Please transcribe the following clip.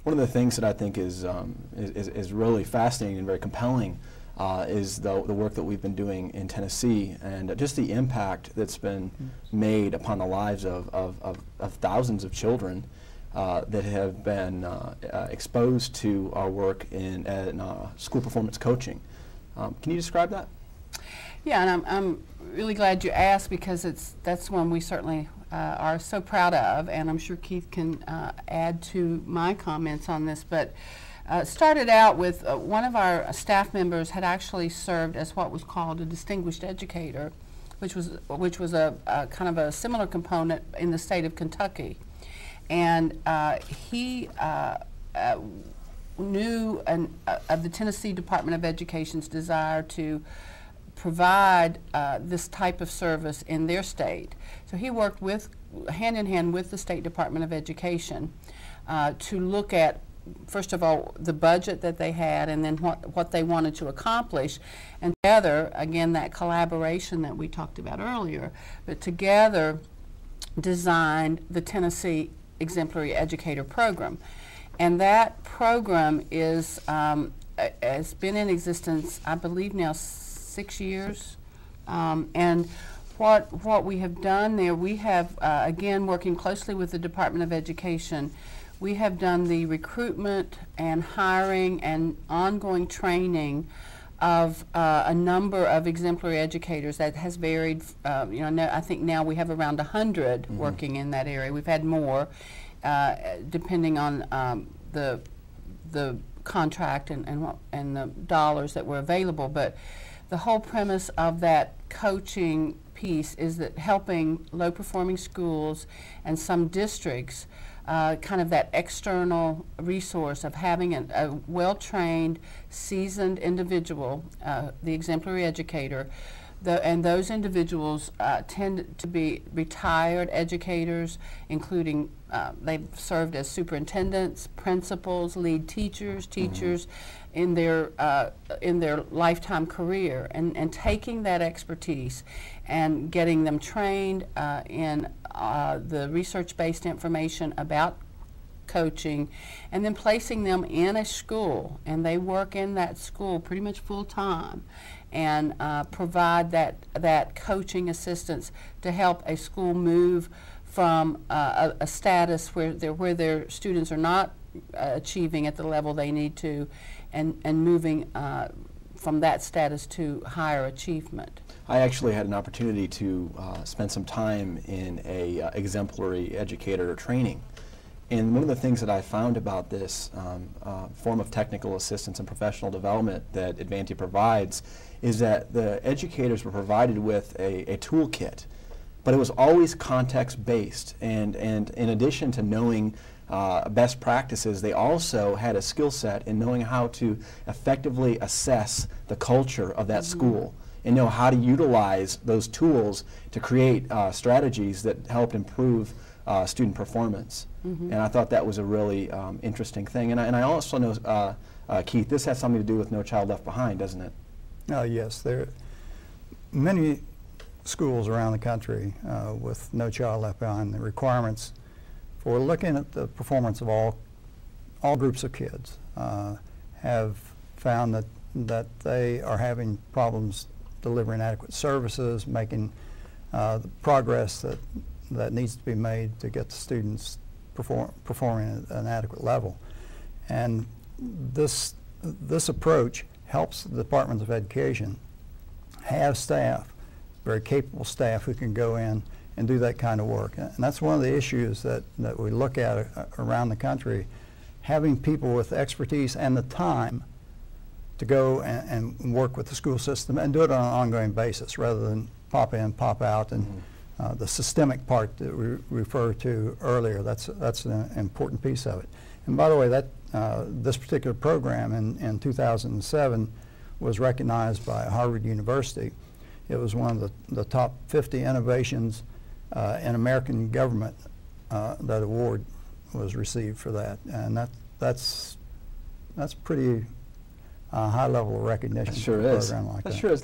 One of the things that I think is really fascinating and very compelling is the work that we've been doing in Tennessee, and just the impact that's been made upon the lives of thousands of children that have been exposed to our work in school performance coaching. Can you describe that? Yeah, and I'm really glad you asked, because that's one we certainly are so proud of, and I'm sure Keith can add to my comments on this. But started out with one of our staff members had actually served as what was called a distinguished educator, which was a kind of a similar component in the state of Kentucky, and he knew of the Tennessee Department of Education's desire to provide this type of service in their state. So he worked hand in hand with the State Department of Education to look at, first of all, the budget that they had, and then what they wanted to accomplish. And together, again, that collaboration that we talked about earlier, but together designed the Tennessee Exemplary Educator Program. And that program has been in existence, I believe now, 6 years, and what we have done there, we have again, working closely with the Department of Education, we have done the recruitment and hiring and ongoing training of a number of exemplary educators that has varied. I think now we have around 100 working in that area. We've had more, depending on the contract and the dollars that were available, but the whole premise of that coaching piece is that helping low-performing schools and some districts, kind of that external resource of having a well-trained, seasoned individual, the exemplary educator, and those individuals tend to be retired educators, including they've served as superintendents, principals, lead teachers, in their lifetime career, and taking that expertise and getting them trained in the research-based information about coaching, and then placing them in a school, and they work in that school pretty much full-time, and provide that coaching assistance to help a school move from a status where their students are not achieving at the level they need to, and moving from that status to higher achievement. I actually had an opportunity to spend some time in a exemplary educator training. And one of the things that I found about this form of technical assistance and professional development that Edvantia provides is that the educators were provided with a toolkit, but it was always context-based. And in addition to knowing best practices, they also had a skill set in knowing how to effectively assess the culture of that school, and know how to utilize those tools to create strategies that help improve student performance. And I thought that was a really interesting thing. And I also know, Keith, this has something to do with No Child Left Behind, doesn't it? Yes, there are many schools around the country with No Child Left Behind. The requirements for looking at the performance of all groups of kids have found that they are having problems delivering adequate services, making the progress that needs to be made to get the students performing at an adequate level. And this approach helps the Departments of Education have staff, very capable staff, who can go in and do that kind of work. And that's one of the issues that we look at around the country, having people with expertise and the time to go and work with the school system and do it on an ongoing basis rather than pop in, pop out, and the systemic part that we referred to earlier. That's an important piece of it. And by the way, this particular program in 2007 was recognized by Harvard University. It was one of the top 50 innovations in American government. That award was received for that, and that's pretty high level of recognition. That sure for a is. program like that. That sure is.